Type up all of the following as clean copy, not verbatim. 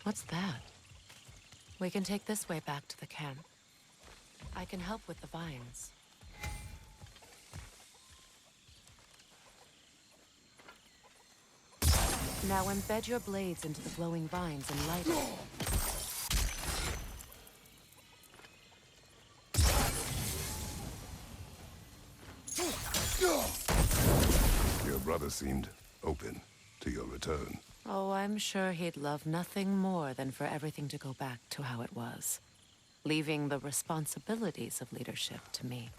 What's that? We can take this way back to the camp. I can help with the vines. Now embed your blades into the glowing vines and light it. Your brother seemed open to your return. Oh, I'm sure he'd love nothing more than for everything to go back to how it was, leaving the responsibilities of leadership to me.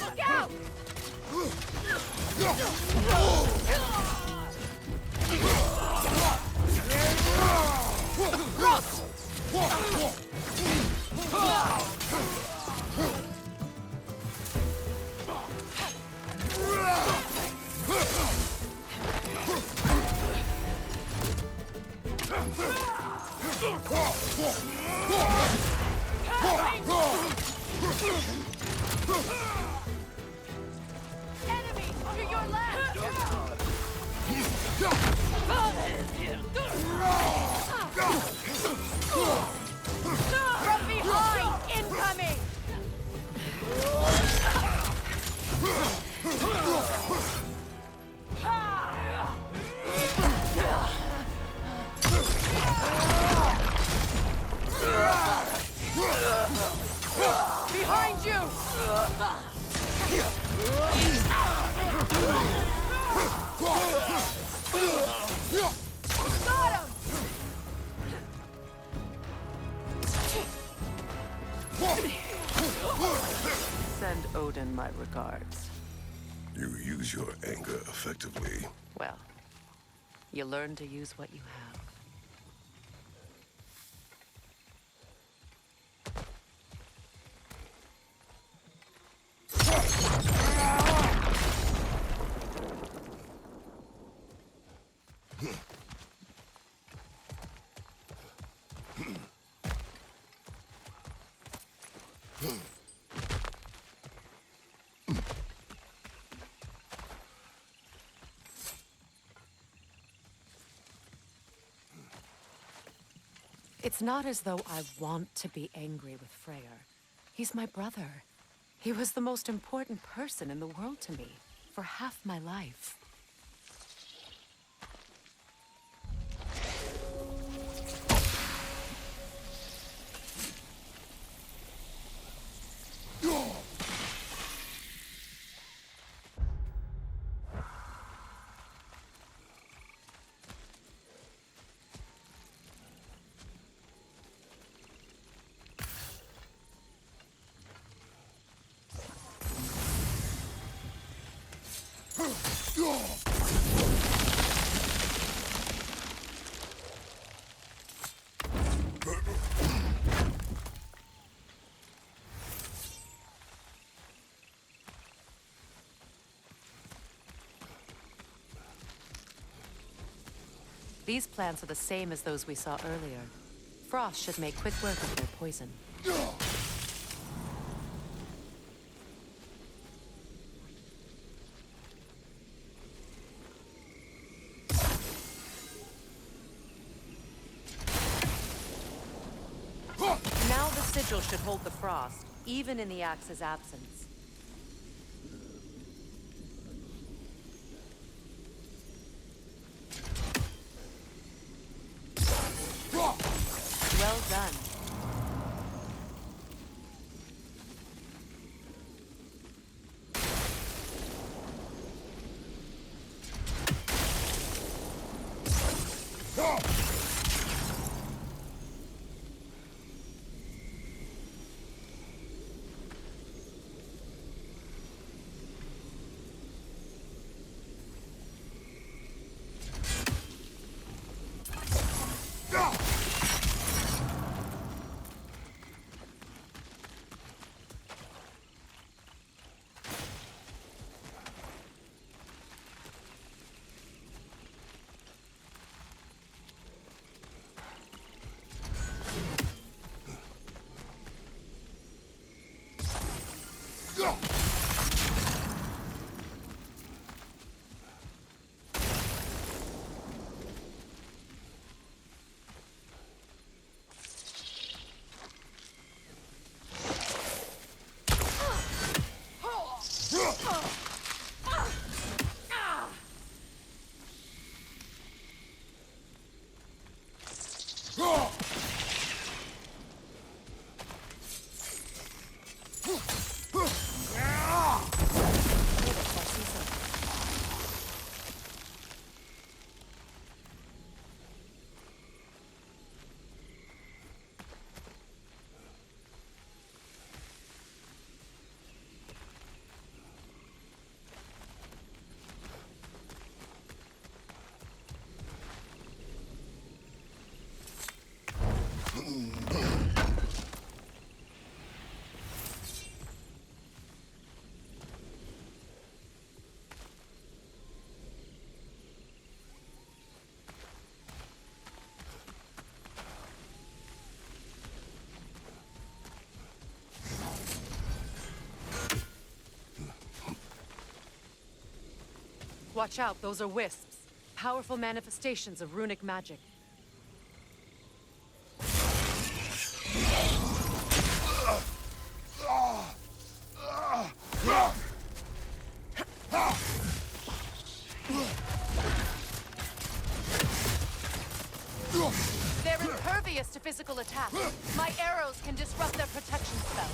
Look out! Enemy to your left! From behind! Incoming! Behind you! Got him! Send Odin my regards. You use your anger effectively. Well, you learn to use what you have. It's not as though I want to be angry with Freyr. He's my brother. He was the most important person in the world to me for half my life. These plants are the same as those we saw earlier. Frost should make quick work of their poison. Now the sigil should hold the frost, even in the axe's absence. Well done. Watch out, those are wisps. Powerful manifestations of runic magic. They're impervious to physical attack. My arrows can disrupt their protection spell.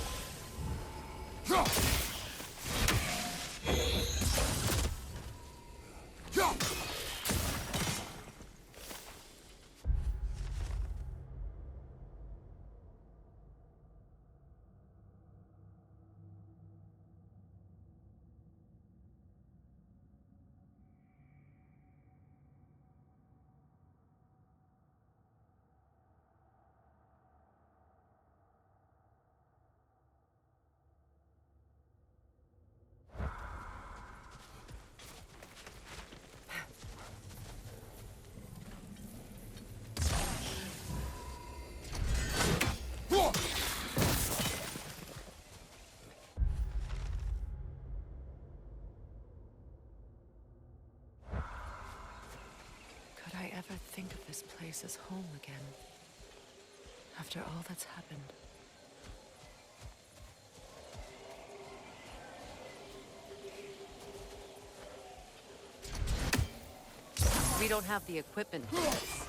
Could I ever think of this place as home again? After all that's happened. We don't have the equipment for this.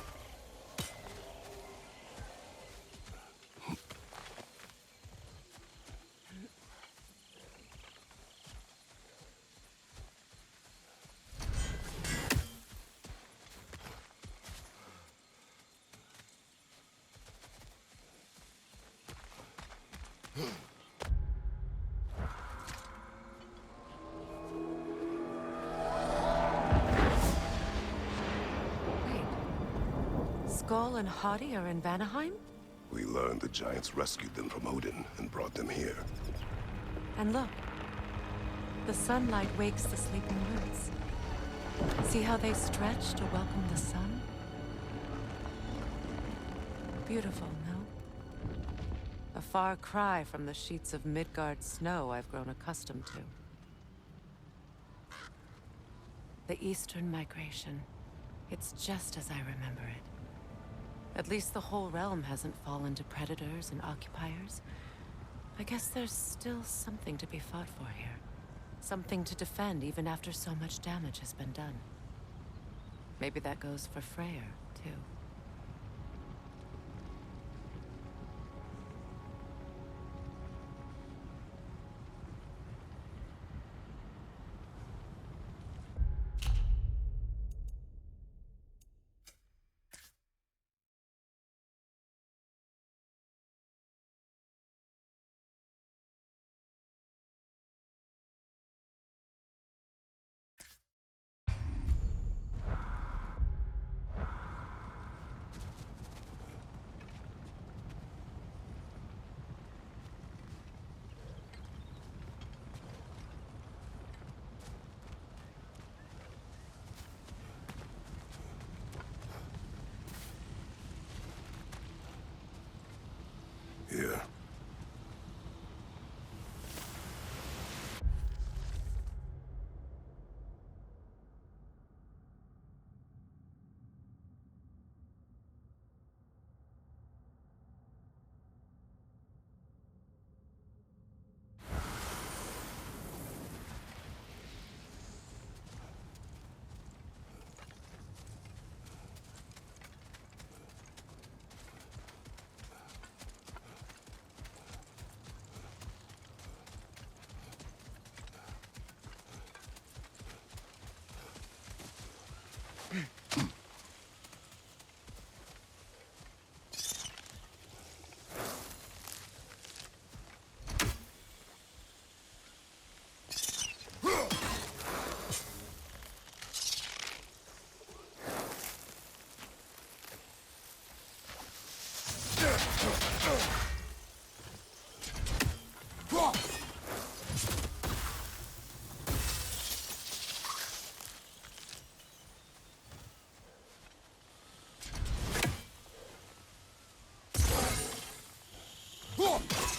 Skull and Hati are in Vanaheim? We learned the giants rescued them from Odin and brought them here. And look. The sunlight wakes the sleeping woods. See how they stretch to welcome the sun? Beautiful, no? A far cry from the sheets of Midgard snow I've grown accustomed to. The Eastern Migration. It's just as I remember it. At least the whole realm hasn't fallen to predators and occupiers. I guess there's still something to be fought for here. Something to defend even after so much damage has been done. Maybe that goes for Freyr, too. Here.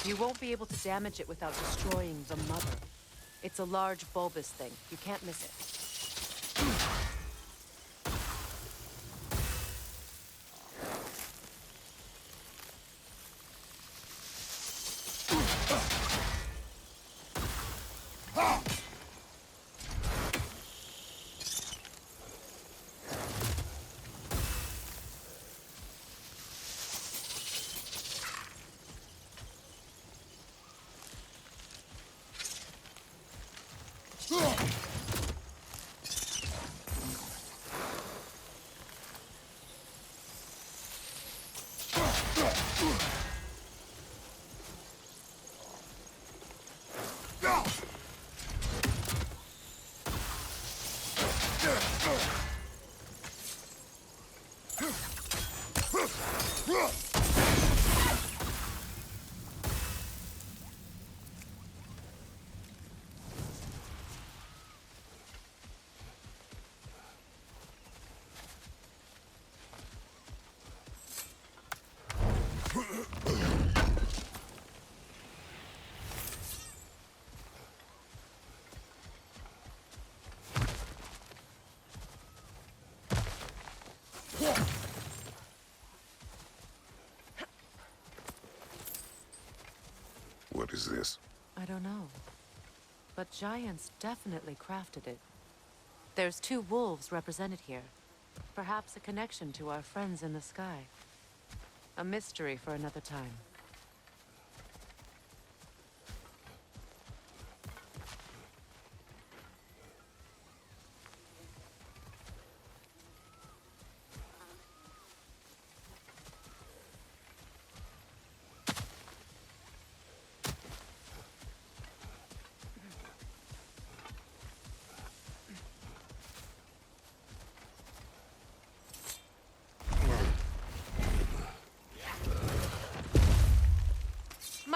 You won't be able to damage it without destroying the mother. It's a large bulbous thing. You can't miss it. What is this? I don't know. But giants definitely crafted it. There's 2 wolves represented here. Perhaps a connection to our friends in the sky. A mystery for another time.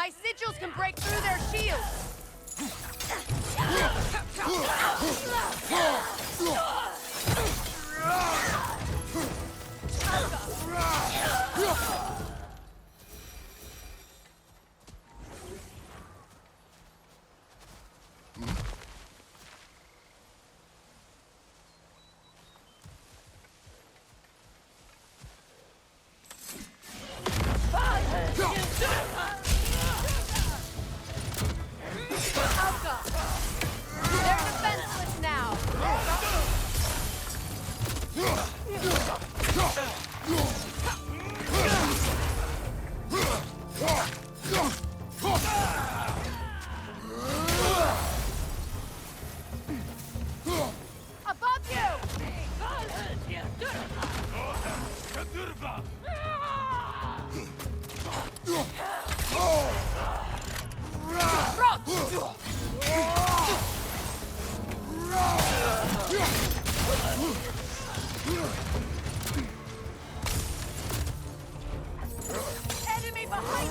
My sigils can break through their shields! They're defenseless now! Above you! Enemy behind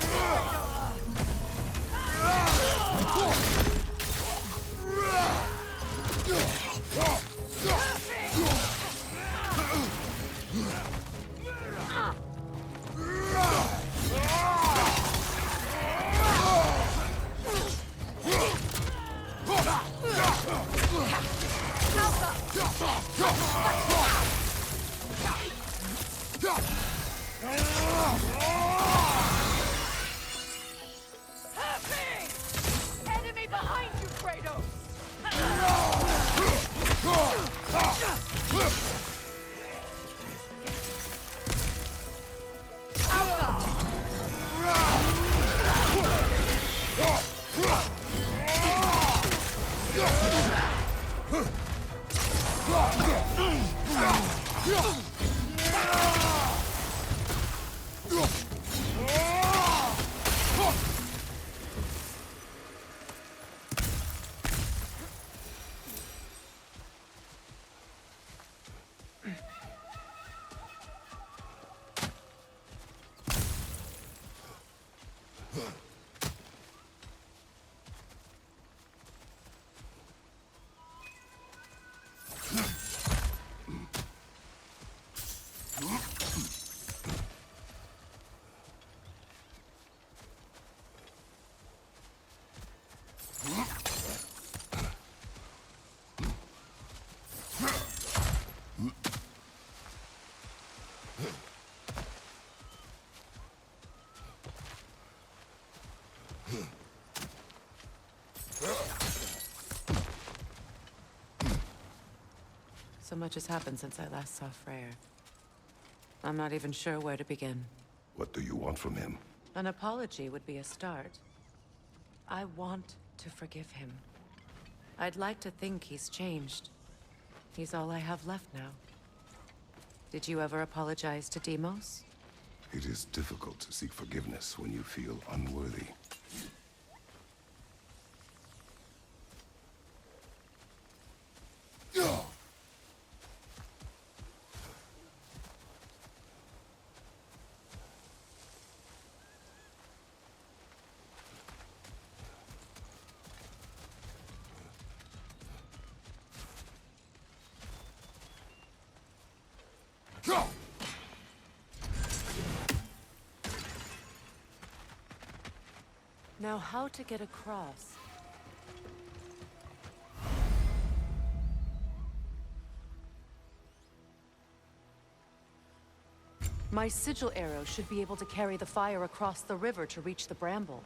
Enemy behind you, Kratos! So much has happened since I last saw Freyr. I'm not even sure where to begin. What do you want from him? An apology would be a start. I want to forgive him. I'd like to think he's changed. He's all I have left now. Did you ever apologize to Deimos? It is difficult to seek forgiveness when you feel unworthy. Now, how to get across? My sigil arrow should be able to carry the fire across the river to reach the bramble.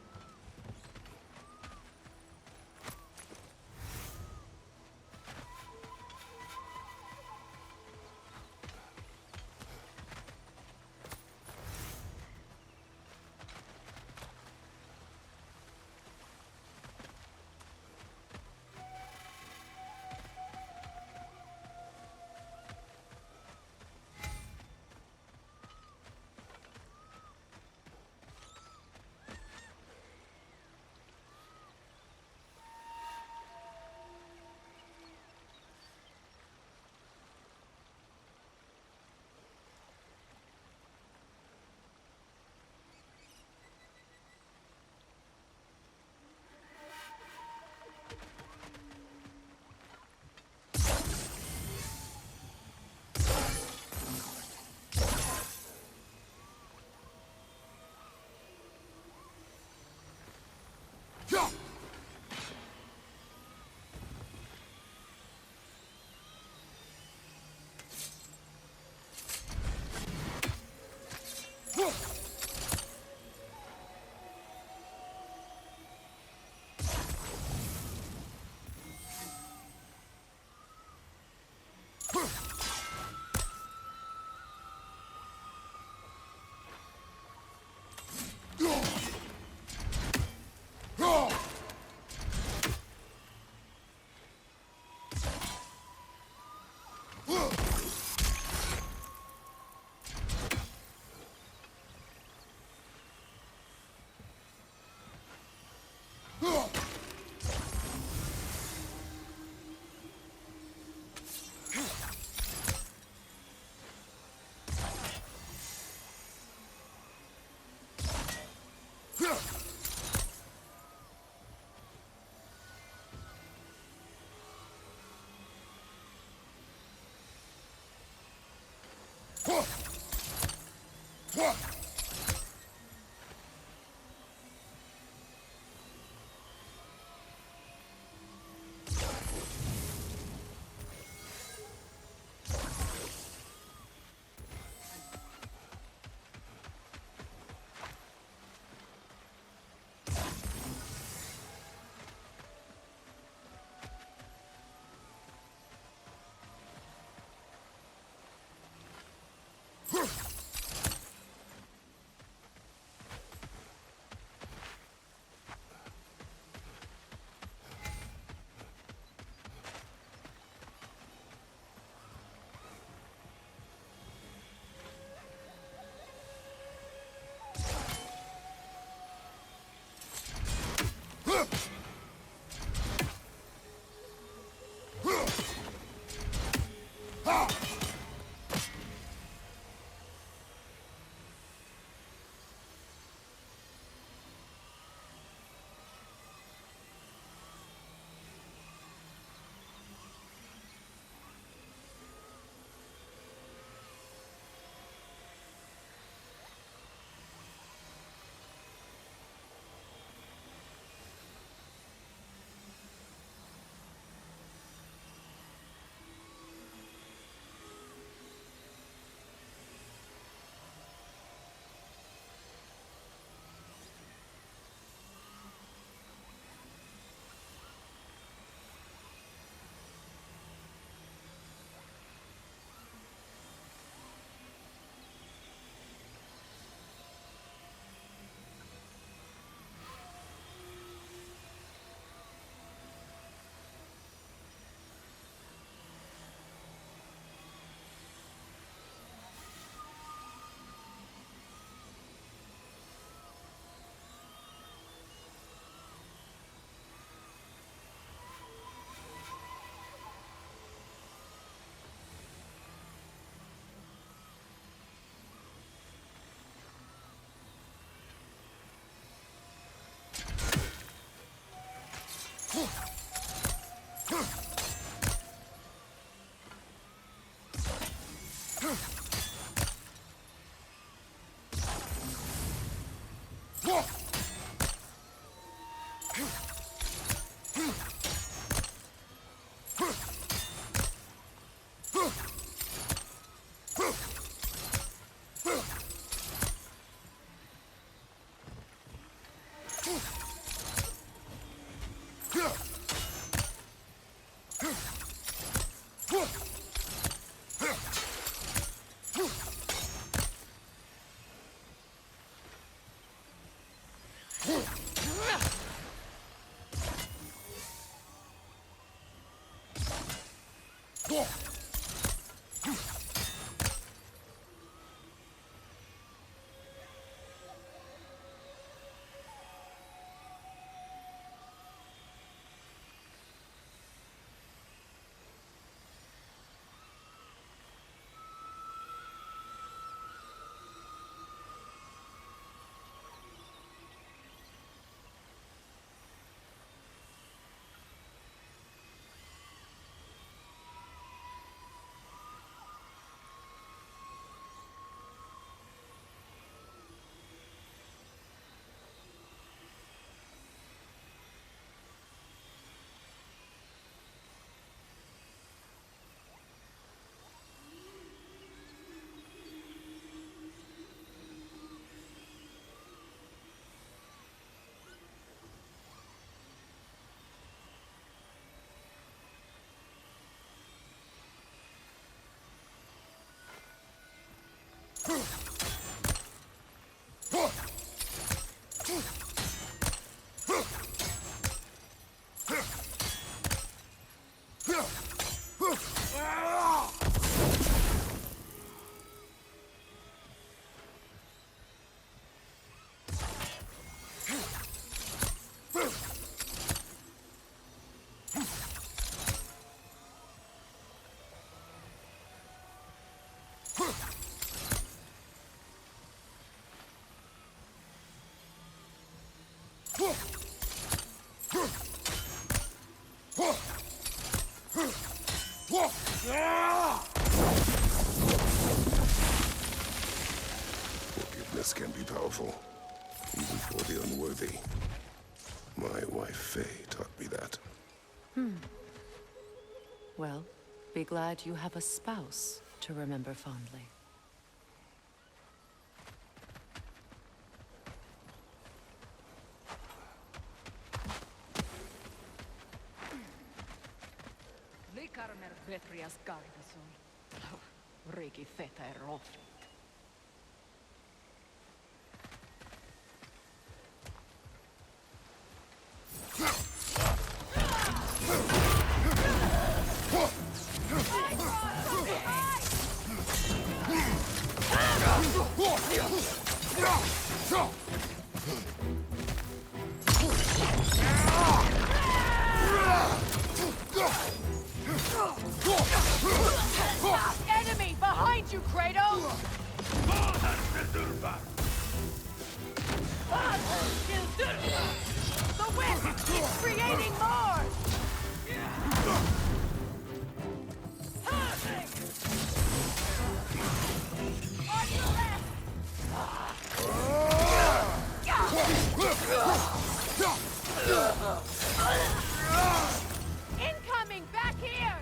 Forgiveness can be powerful, even for the unworthy. My wife Faye taught me that. Well, be glad you have a spouse to remember fondly. Likarmer Betrias Gardason. Riki Feta e Rofi. Enemy behind you, Kratos! The wind keeps creating more! On your left! Incoming! Back here!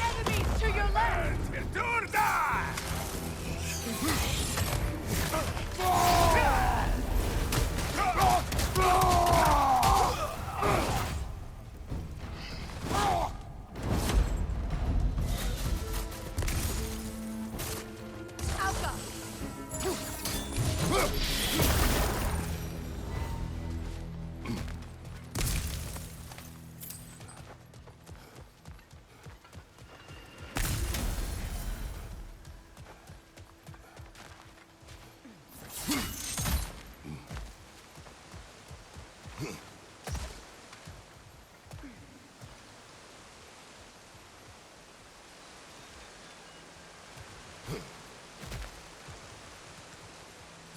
Enemies to your left! Alpha!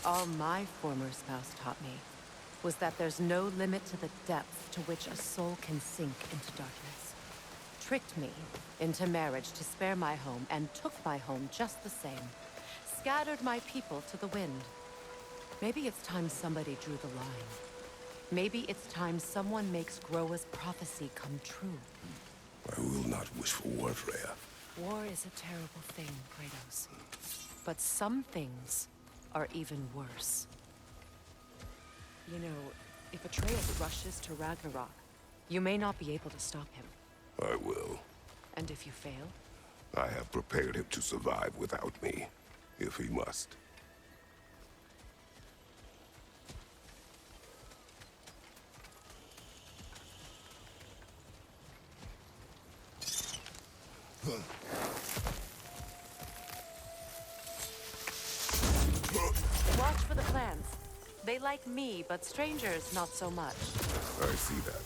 All my former spouse taught me was that there's no limit to the depth to which a soul can sink into darkness. Tricked me into marriage to spare my home and took my home just the same. Scattered my people to the wind. Maybe it's time somebody drew the line. Maybe it's time someone makes Groa's prophecy come true. I will not wish for war, Freya. War is a terrible thing, Kratos. But some things are even worse. You know, if Atreus rushes to Ragnarok, you may not be able to stop him. I will. And if you fail? I have prepared him to survive without me, if he must. Watch for the clans. They like me, but strangers not so much. I see that.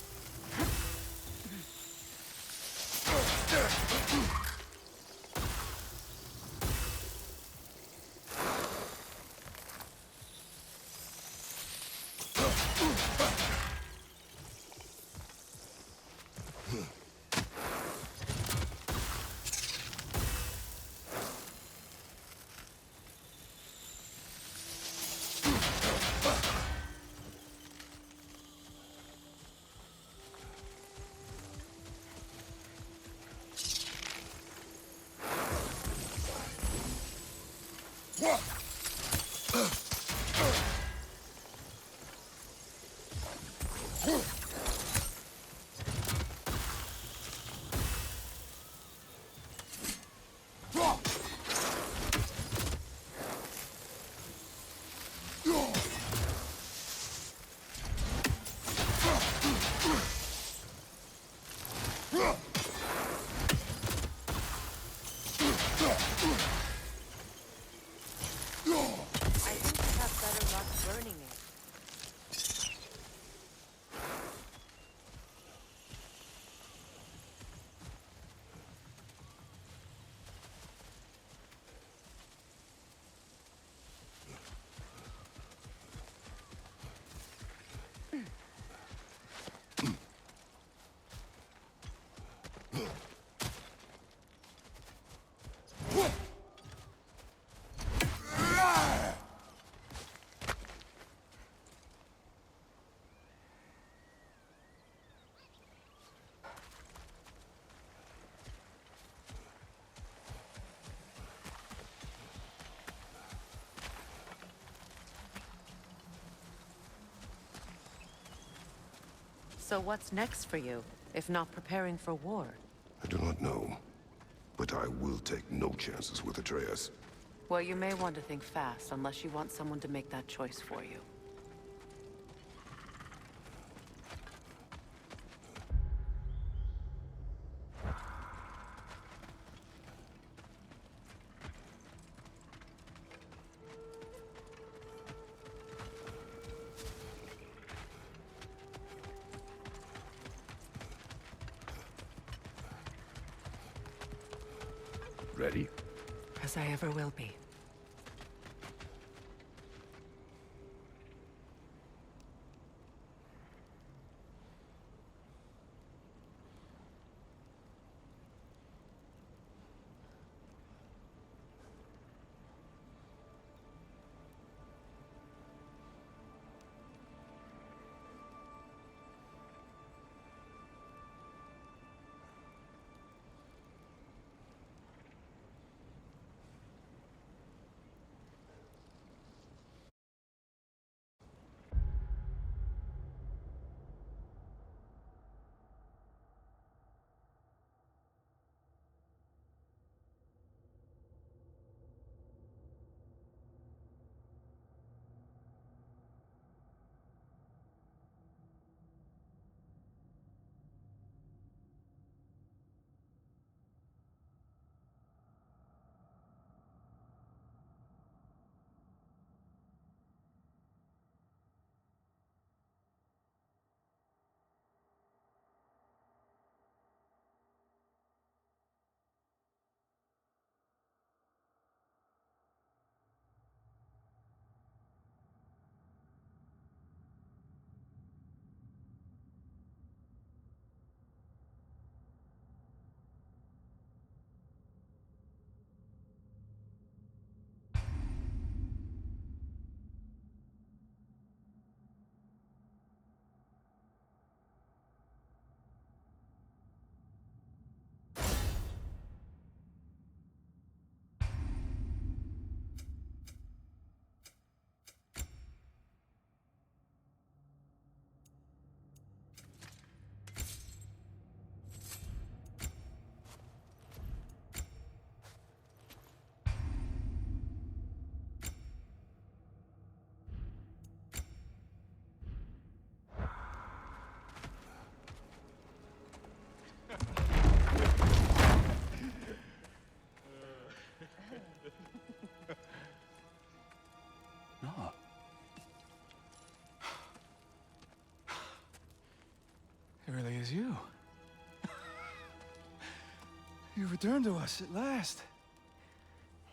So what's next for you, if not preparing for war? I do not know, but I will take no chances with Atreus. Well, you may want to think fast, unless you want someone to make that choice for you. Ready? As I ever will be. No. It really is you. You returned to us at last.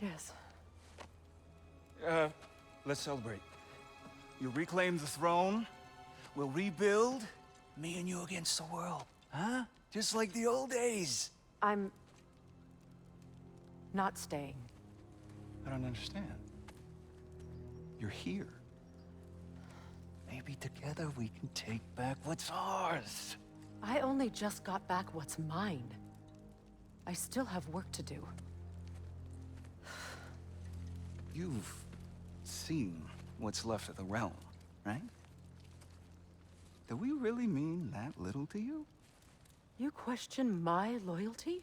Yes. Let's celebrate. You reclaim the throne, we'll rebuild, me and you against the world. Huh? Just like the old days. I'm... not staying. I don't understand. You're here. Maybe together we can take back what's ours. I only just got back what's mine. I still have work to do. You've seen what's left of the realm, right? Do we really mean that little to you? You question my loyalty?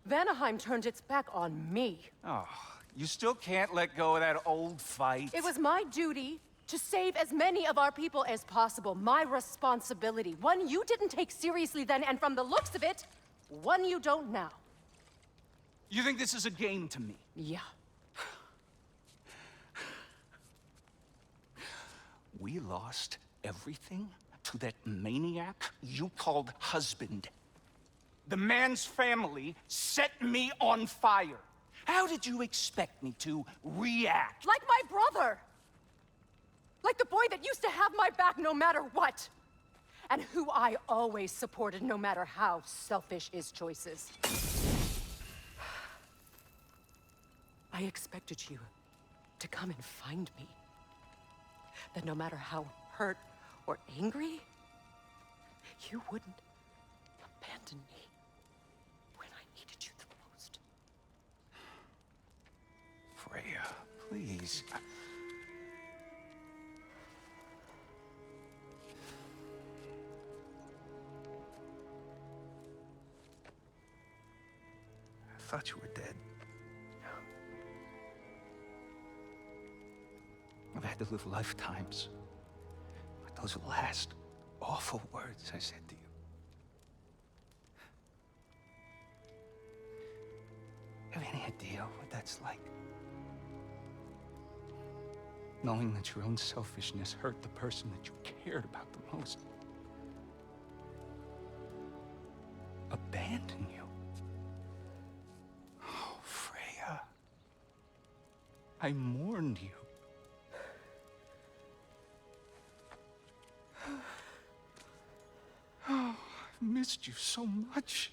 Vanaheim turned its back on me. Oh, you still can't let go of that old fight? It was my duty to save as many of our people as possible. My responsibility. One you didn't take seriously then, and from the looks of it, one you don't now. You think this is a game to me? Yeah. We lost everything to that maniac you called husband. The man's family set me on fire. How did you expect me to react? Like my brother! Like the boy that used to have my back no matter what! And who I always supported no matter how selfish his choices. I expected you to come and find me. That no matter how hurt or angry, you wouldn't abandon me when I needed you the most. Freya, please. thought you were dead. I've had to live lifetimes with those last awful words I said to you. Have any idea what that's like? Knowing that your own selfishness hurt the person that you cared about the most. Abandon you. Oh, Freya. I mourned you. Oh, I've missed you so much.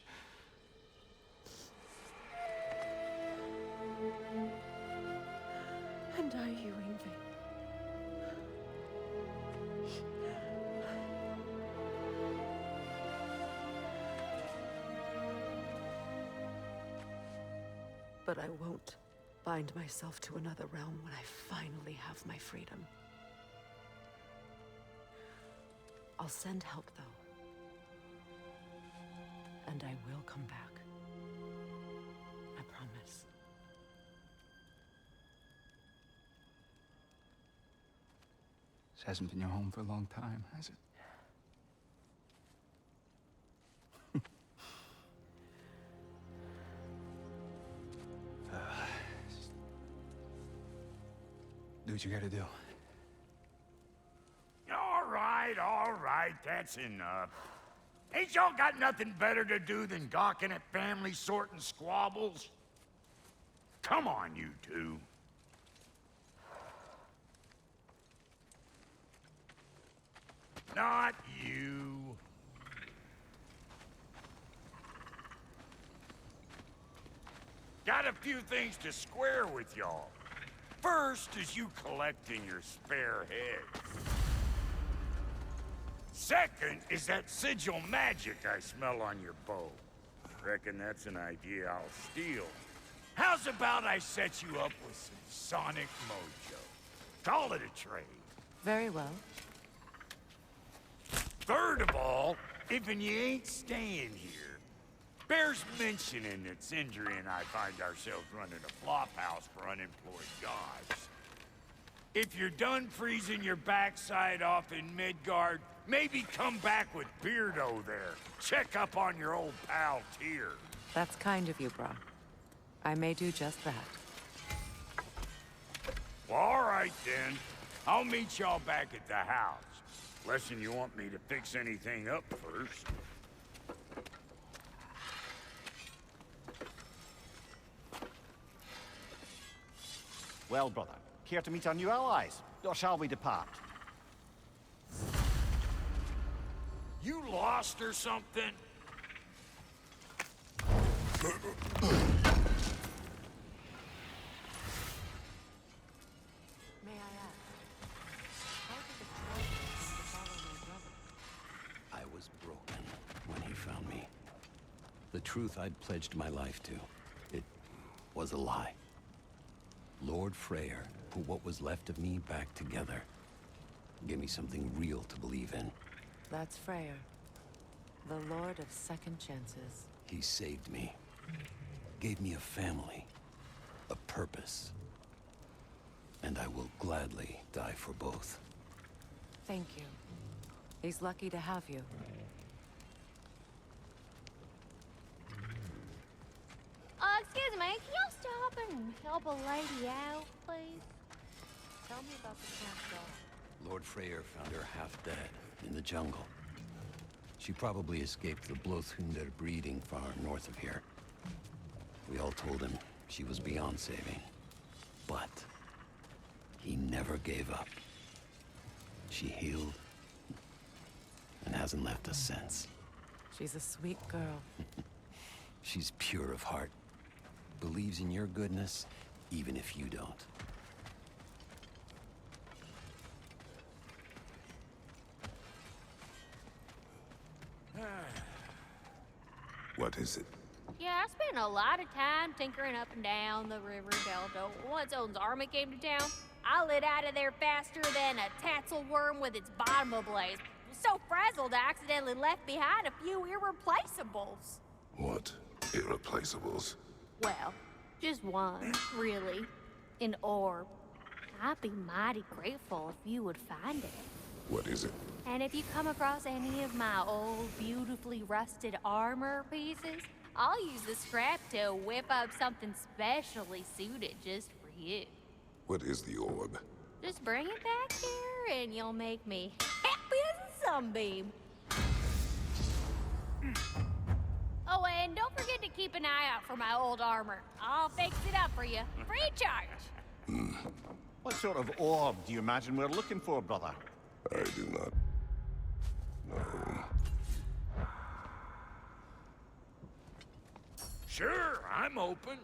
And are you, Ingrid? But I won't bind myself to another realm when I finally have my freedom. I'll send help, though. And I will come back. I promise. This hasn't been your home for a long time, has it? Do what you gotta do. All right, that's enough. Ain't y'all got nothing better to do than gawking at family sorting squabbles? Come on, you two. Not you. Got a few things to square with y'all. First is you collecting your spare heads. Second is that sigil magic I smell on your bow. Reckon that's an idea I'll steal. How's about I set you up with some sonic mojo? Call it a trade. Very well. Third of all, if you ain't staying here, bears mentioning that Sindri and I find ourselves running a flop house for unemployed gods. If you're done freezing your backside off in Midgard, maybe come back with Beardo there. Check up on your old pal Tyr. That's kind of you, Brock. I may do just that. Well, all right then. I'll meet y'all back at the house. Unless you want me to fix anything up first. Well, brother, care to meet our new allies? Or shall we depart? You lost or something? May I ask, how did the dragon come to follow my brother? I was broken when he found me. The truth I'd pledged my life to, it was a lie. Lord Freyr put what was left of me back together. Gave me something real to believe in. That's Freyr, the Lord of Second Chances. He saved me. Gave me a family. A purpose. And I will gladly die for both. Thank you. He's lucky to have you. Excuse me, can y'all stop and help a lady out, please? Tell me about the camp doll. Lord Freyr found her half dead in the jungle. She probably escaped the Blothunder breeding farm north of here. We all told him she was beyond saving. But he never gave up. She healed and hasn't left us since. She's a sweet girl. She's pure of heart. Believes in your goodness, even if you don't. What is it? Yeah, I spent a lot of time tinkering up and down the river delta. Once Odin's army came to town, I lit out of there faster than a tassel worm with its bottom ablaze. So frazzled, I accidentally left behind a few irreplaceables. What? Irreplaceables? Well, just one, really. An orb. I'd be mighty grateful if you would find it. What is it? And if you come across any of my old, beautifully rusted armor pieces, I'll use the scrap to whip up something specially suited just for you. What is the orb? Just bring it back here and you'll make me happy as a sunbeam. Oh, and don't forget to keep an eye out for my old armor. I'll fix it up for you, free of charge. What sort of orb do you imagine we're looking for, brother? I do not know. Sure, I'm open.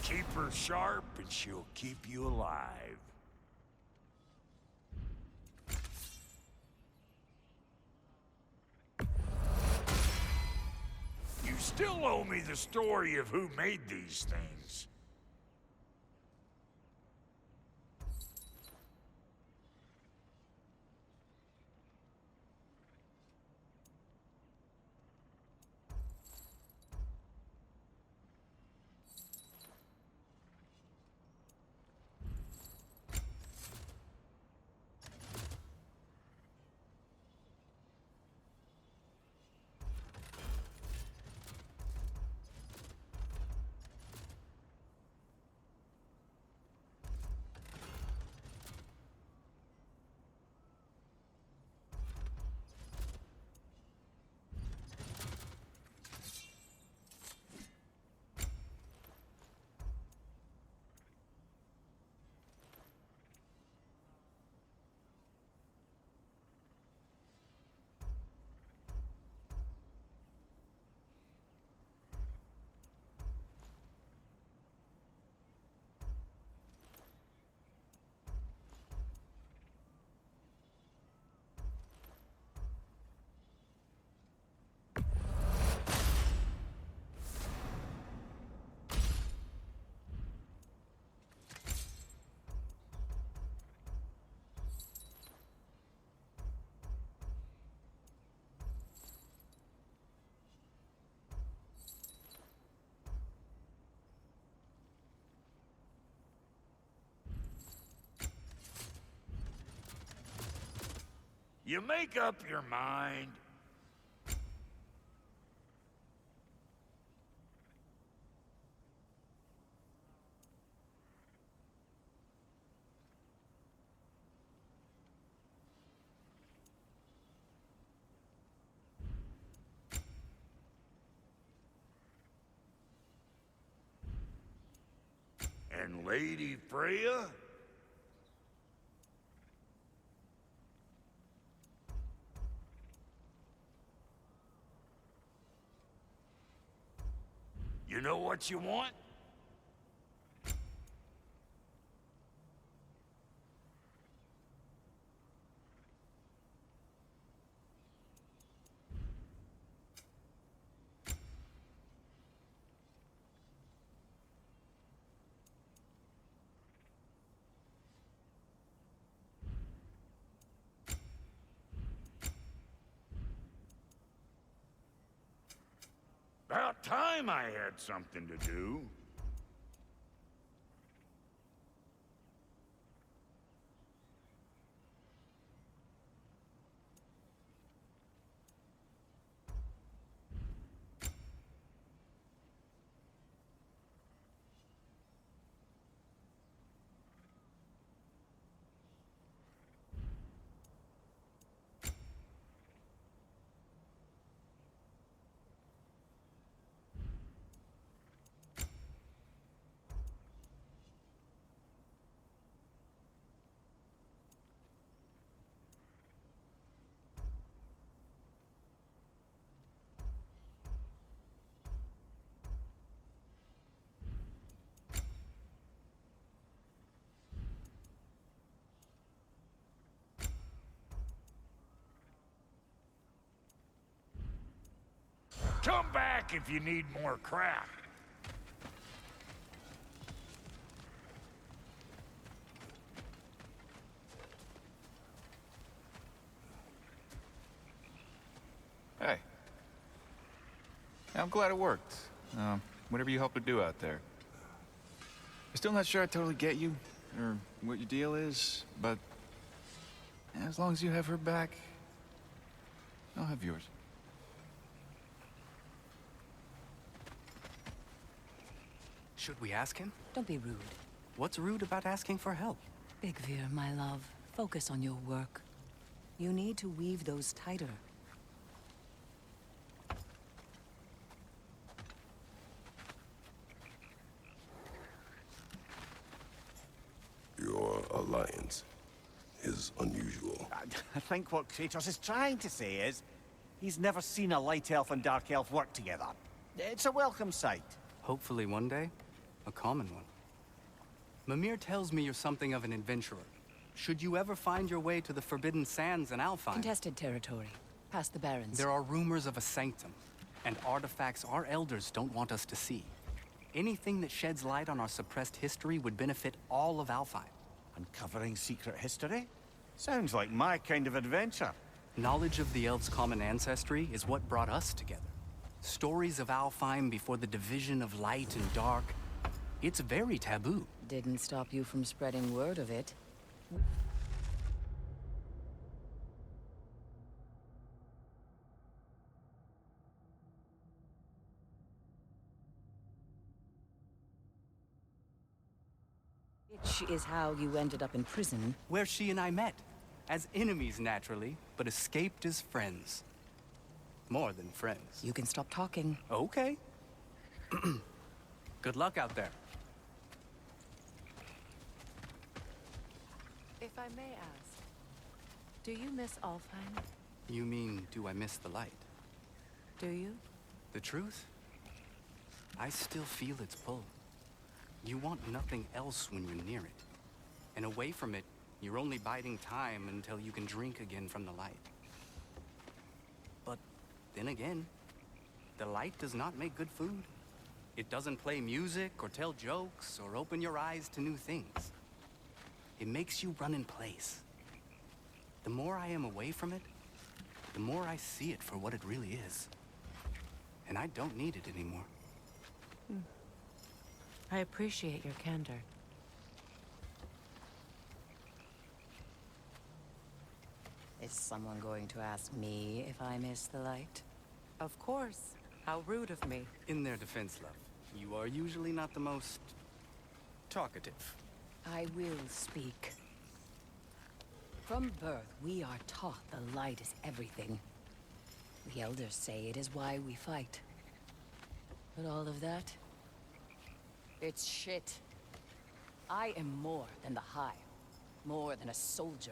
Keep her sharp and she'll keep you alive. You still owe me the story of who made these things. You make up your mind. And Lady Freya? You know what you want? About time I had something to do. Come back if you need more crap. I'm glad it worked. Whatever you helped her do out there. I'm still not sure I totally get you, or what your deal is, but as long as you have her back, I'll have yours. Should we ask him? Don't be rude. What's rude about asking for help? Big Veer, my love, focus on your work. You need to weave those tighter. Your alliance is unusual. I think what Kratos is trying to say is, he's never seen a light elf and dark elf work together. It's a welcome sight. Hopefully one day, a common one. Mimir tells me you're something of an adventurer. Should you ever find your way to the Forbidden Sands in Alfheim... Contested territory. Past the Barrens. There are rumors of a sanctum, and artifacts our elders don't want us to see. Anything that sheds light on our suppressed history would benefit all of Alfheim. Uncovering secret history? Sounds like my kind of adventure. Knowledge of the elves' common ancestry is what brought us together. Stories of Alfheim before the division of light and dark. It's very taboo. Didn't stop you from spreading word of it. Which is how you ended up in prison. Where she and I met. As enemies, naturally, but escaped as friends. More than friends. You can stop talking. Okay. Good luck out there. If I may ask, do you miss Alfheim? You mean, do I miss the light? Do you? The truth? I still feel its pull. You want nothing else when you're near it. And away from it, you're only biding time until you can drink again from the light. But then again, the light does not make good food. It doesn't play music or tell jokes or open your eyes to new things. It makes you run in place. The more I am away from it, the more I see it for what it really is. And I don't need it anymore. I appreciate your candor. Is someone going to ask me if I miss the light? Of course. How rude of me. In their defense, love, you are usually not the most talkative. I will speak. From birth, we are taught the light is everything. The elders say it is why we fight. But all of that? It's shit. I am more than the Hive. More than a soldier.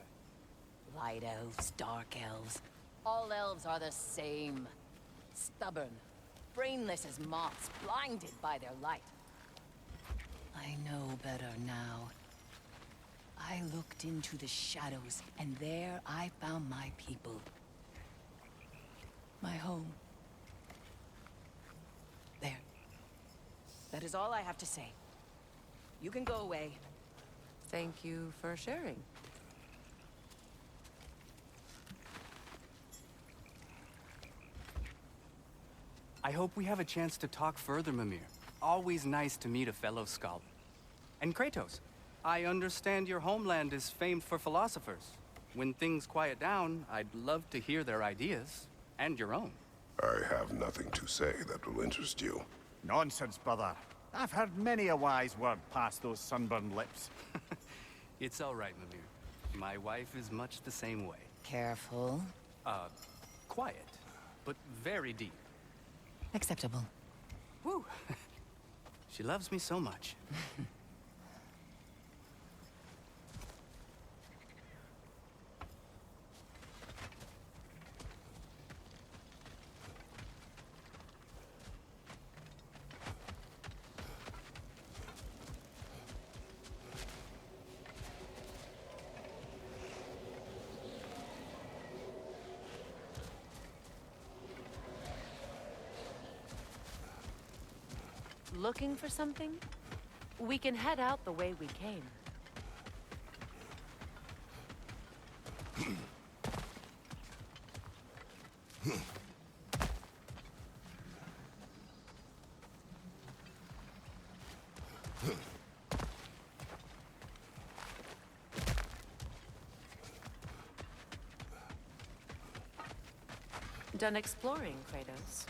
Light elves, dark elves. All elves are the same. Stubborn. Brainless as moths, blinded by their light. I know better now. I looked into the shadows, and there I found my people. My home. There. That is all I have to say. You can go away. Thank you for sharing. I hope we have a chance to talk further, Mimir. Always nice to meet a fellow scholar. And Kratos, I understand your homeland is famed for philosophers. When things quiet down, I'd love to hear their ideas, and your own. I have nothing to say that will interest you. Nonsense, brother. I've heard many a wise word past those sunburned lips. It's all right, Mimir. My wife is much the same way. Careful. Quiet, but very deep. Acceptable. Woo! She loves me so much. Looking for something? We can head out the way we came. Done exploring, Kratos?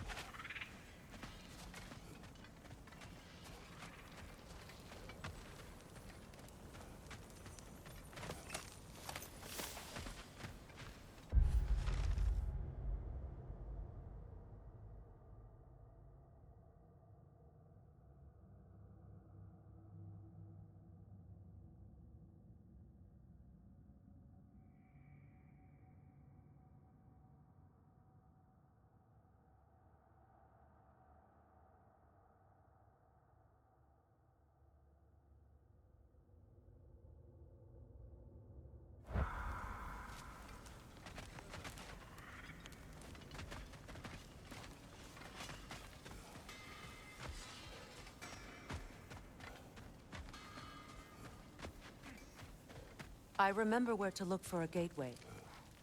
I remember where to look for a gateway.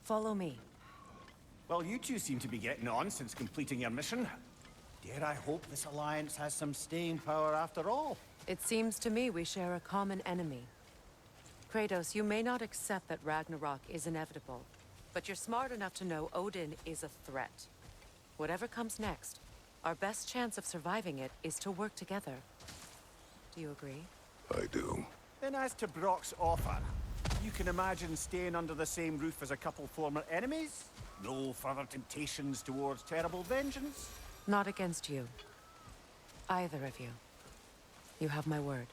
Follow me. Well, you two seem to be getting on since completing your mission. Dare I hope this alliance has some staying power after all? It seems to me we share a common enemy. Kratos, you may not accept that Ragnarok is inevitable, but you're smart enough to know Odin is a threat. Whatever comes next, our best chance of surviving it is to work together. Do you agree? I do. Then as to Brock's offer, you can imagine staying under the same roof as a couple former enemies? No further temptations towards terrible vengeance? Not against you. Either of you. You have my word.